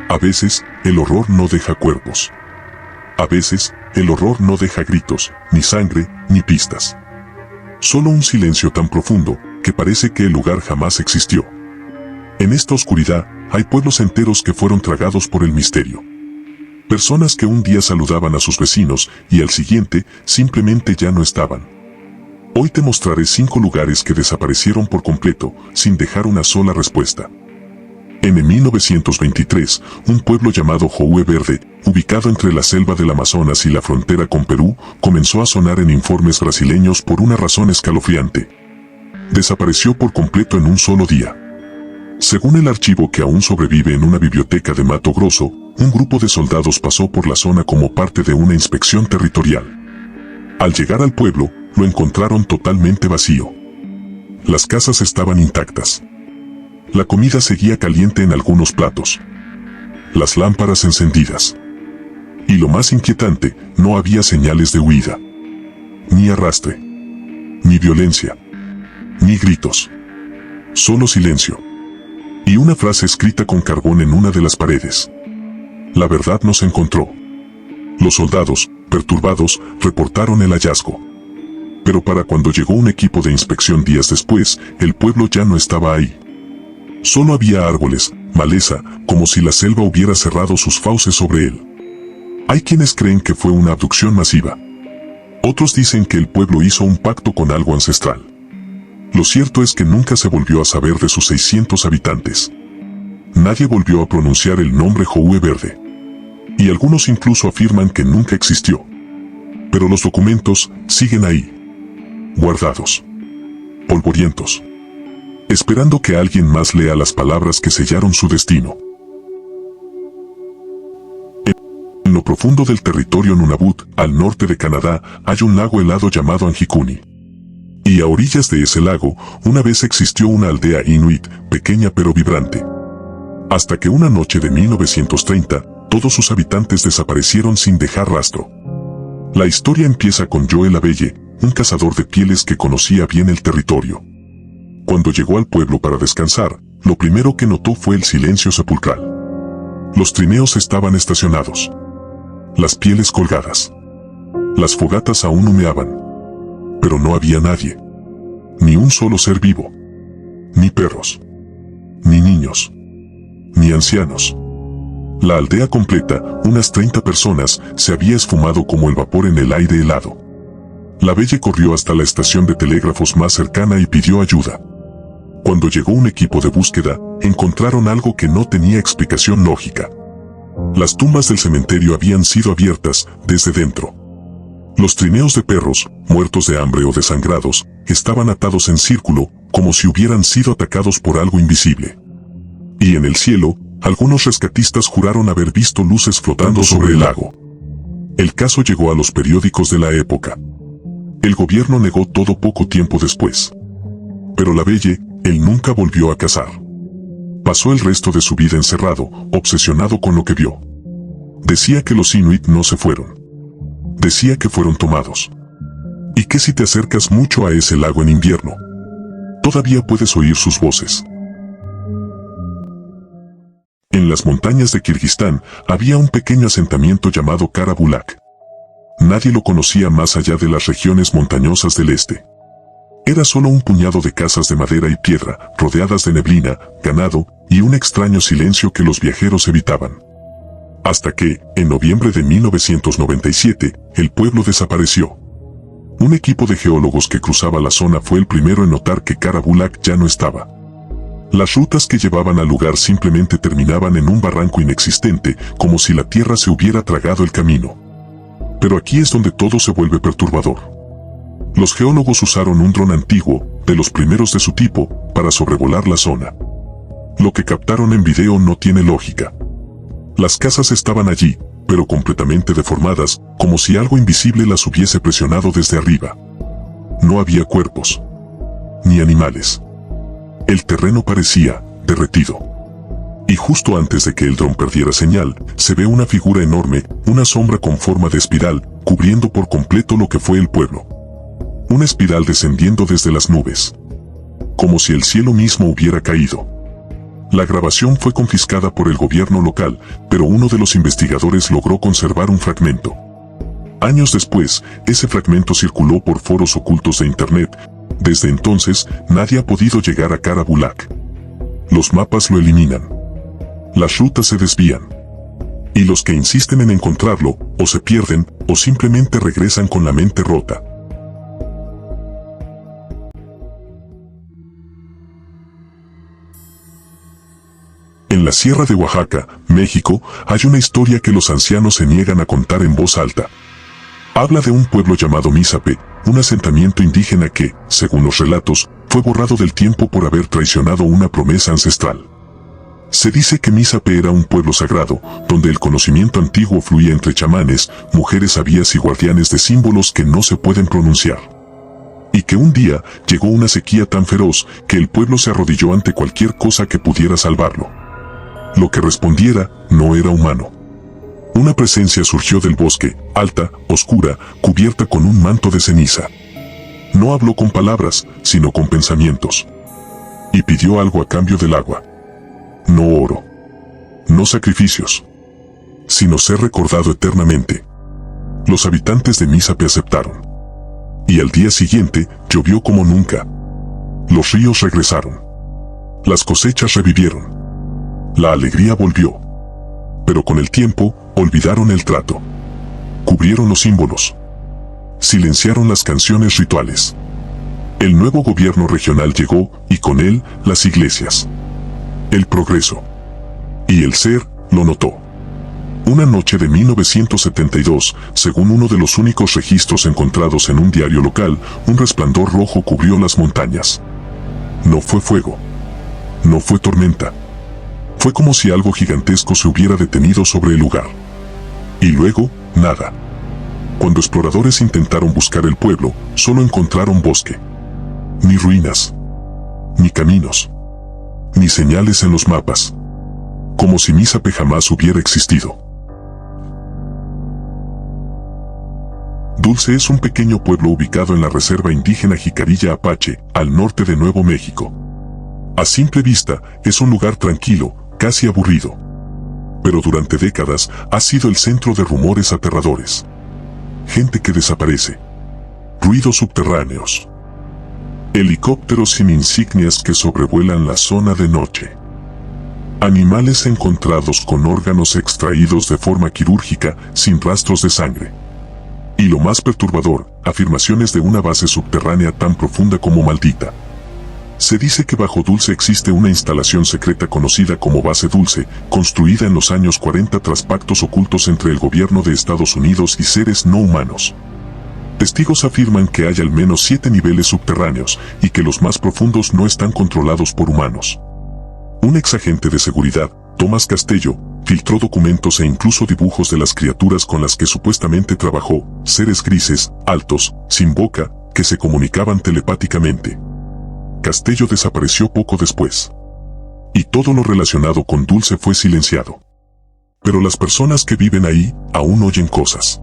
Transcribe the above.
A veces, el horror no deja cuerpos. A veces, el horror no deja gritos, ni sangre, ni pistas. Solo un silencio tan profundo, que parece que el lugar jamás existió. En esta oscuridad, hay pueblos enteros que fueron tragados por el misterio. Personas que un día saludaban a sus vecinos y al siguiente, simplemente ya no estaban. Hoy te mostraré 5 lugares que desaparecieron por completo, sin dejar una sola respuesta. En 1923, un pueblo llamado Joue Verde, ubicado entre la selva del Amazonas y la frontera con Perú, comenzó a sonar en informes brasileños por una razón escalofriante. Desapareció por completo en un solo día. Según el archivo que aún sobrevive en una biblioteca de Mato Grosso, un grupo de soldados pasó por la zona como parte de una inspección territorial. Al llegar al pueblo, lo encontraron totalmente vacío. Las casas estaban intactas. La comida seguía caliente en algunos platos. Las lámparas encendidas. Y lo más inquietante, no había señales de huida. Ni arrastre. Ni violencia. Ni gritos. Solo silencio. Y una frase escrita con carbón en una de las paredes. La verdad no se encontró. Los soldados, perturbados, reportaron el hallazgo. Pero para cuando llegó un equipo de inspección días después, el pueblo ya no estaba ahí. Solo había árboles, maleza, como si la selva hubiera cerrado sus fauces sobre él. Hay quienes creen que fue una abducción masiva. Otros dicen que el pueblo hizo un pacto con algo ancestral. Lo cierto es que nunca se volvió a saber de sus 600 habitantes. Nadie volvió a pronunciar el nombre Joue Verde. Y algunos incluso afirman que nunca existió. Pero los documentos siguen ahí. Guardados. Polvorientos. Esperando que alguien más lea las palabras que sellaron su destino. En lo profundo del territorio Nunavut, al norte de Canadá, hay un lago helado llamado Anjikuni. Y a orillas de ese lago, una vez existió una aldea inuit, pequeña pero vibrante. Hasta que una noche de 1930, todos sus habitantes desaparecieron sin dejar rastro. La historia empieza con Joel Abelle, un cazador de pieles que conocía bien el territorio. Cuando llegó al pueblo para descansar, lo primero que notó fue el silencio sepulcral. Los trineos estaban estacionados. Las pieles colgadas. Las fogatas aún humeaban. Pero no había nadie. Ni un solo ser vivo. Ni perros. Ni niños. Ni ancianos. La aldea completa, unas 30 personas, se había esfumado como el vapor en el aire helado. La Belle corrió hasta la estación de telégrafos más cercana y pidió ayuda. Cuando llegó un equipo de búsqueda, encontraron algo que no tenía explicación lógica. Las tumbas del cementerio habían sido abiertas desde dentro. Los trineos de perros, muertos de hambre o desangrados, estaban atados en círculo, como si hubieran sido atacados por algo invisible. Y en el cielo, algunos rescatistas juraron haber visto luces flotando sobre el lago. El caso llegó a los periódicos de la época. El gobierno negó todo poco tiempo después. Pero la Belle, él nunca volvió a cazar. Pasó el resto de su vida encerrado, obsesionado con lo que vio. Decía que los inuit no se fueron. Decía que fueron tomados. Y que si te acercas mucho a ese lago en invierno, todavía puedes oír sus voces. En las montañas de Kirguistán había un pequeño asentamiento llamado Karabulak. Nadie lo conocía más allá de las regiones montañosas del este. Era solo un puñado de casas de madera y piedra, rodeadas de neblina, ganado, y un extraño silencio que los viajeros evitaban. Hasta que, en noviembre de 1997, el pueblo desapareció. Un equipo de geólogos que cruzaba la zona fue el primero en notar que Karabulak ya no estaba. Las rutas que llevaban al lugar simplemente terminaban en un barranco inexistente, como si la tierra se hubiera tragado el camino. Pero aquí es donde todo se vuelve perturbador. Los geólogos usaron un dron antiguo, de los primeros de su tipo, para sobrevolar la zona. Lo que captaron en video no tiene lógica. Las casas estaban allí, pero completamente deformadas, como si algo invisible las hubiese presionado desde arriba. No había cuerpos. Ni animales. El terreno parecía derretido. Y justo antes de que el dron perdiera señal, se ve una figura enorme, una sombra con forma de espiral, cubriendo por completo lo que fue el pueblo. Una espiral descendiendo desde las nubes. Como si el cielo mismo hubiera caído. La grabación fue confiscada por el gobierno local, pero uno de los investigadores logró conservar un fragmento. Años después, ese fragmento circuló por foros ocultos de Internet. Desde entonces, nadie ha podido llegar a Karabulak. Los mapas lo eliminan. Las rutas se desvían. Y los que insisten en encontrarlo, o se pierden, o simplemente regresan con la mente rota. En la Sierra de Oaxaca, México, hay una historia que los ancianos se niegan a contar en voz alta. Habla de un pueblo llamado Mísape, un asentamiento indígena que, según los relatos, fue borrado del tiempo por haber traicionado una promesa ancestral. Se dice que Mísape era un pueblo sagrado, donde el conocimiento antiguo fluía entre chamanes, mujeres sabias y guardianes de símbolos que no se pueden pronunciar. Y que un día llegó una sequía tan feroz que el pueblo se arrodilló ante cualquier cosa que pudiera salvarlo. Lo que respondiera no era humano. Una presencia surgió del bosque, alta, oscura, cubierta con un manto de ceniza. No habló con palabras, sino con pensamientos. Y pidió algo a cambio del agua. No oro. No sacrificios. Sino ser recordado eternamente. Los habitantes de Mísape aceptaron. Y al día siguiente, llovió como nunca. Los ríos regresaron. Las cosechas revivieron. La alegría volvió. Pero con el tiempo, olvidaron el trato. Cubrieron los símbolos. Silenciaron las canciones rituales. El nuevo gobierno regional llegó, y con él, las iglesias. El progreso. Y el ser, lo notó. Una noche de 1972, según uno de los únicos registros encontrados en un diario local, un resplandor rojo cubrió las montañas. No fue fuego. No fue tormenta. Fue como si algo gigantesco se hubiera detenido sobre el lugar. Y luego, nada. Cuando exploradores intentaron buscar el pueblo, solo encontraron bosque. Ni ruinas. Ni caminos. Ni señales en los mapas. Como si Mísape jamás hubiera existido. Dulce es un pequeño pueblo ubicado en la reserva indígena Jicarilla Apache, al norte de Nuevo México. A simple vista, es un lugar tranquilo, casi aburrido. Pero durante décadas ha sido el centro de rumores aterradores. Gente que desaparece. Ruidos subterráneos. Helicópteros sin insignias que sobrevuelan la zona de noche. Animales encontrados con órganos extraídos de forma quirúrgica sin rastros de sangre. Y lo más perturbador, afirmaciones de una base subterránea tan profunda como maldita. Se dice que bajo Dulce existe una instalación secreta conocida como Base Dulce, construida en los años 40 tras pactos ocultos entre el gobierno de Estados Unidos y seres no humanos. Testigos afirman que hay al menos 7 niveles subterráneos, y que los más profundos no están controlados por humanos. Un exagente de seguridad, Tomás Castello, filtró documentos e incluso dibujos de las criaturas con las que supuestamente trabajó, seres grises, altos, sin boca, que se comunicaban telepáticamente. Castello desapareció poco después. Y todo lo relacionado con Dulce fue silenciado. Pero las personas que viven ahí, aún oyen cosas.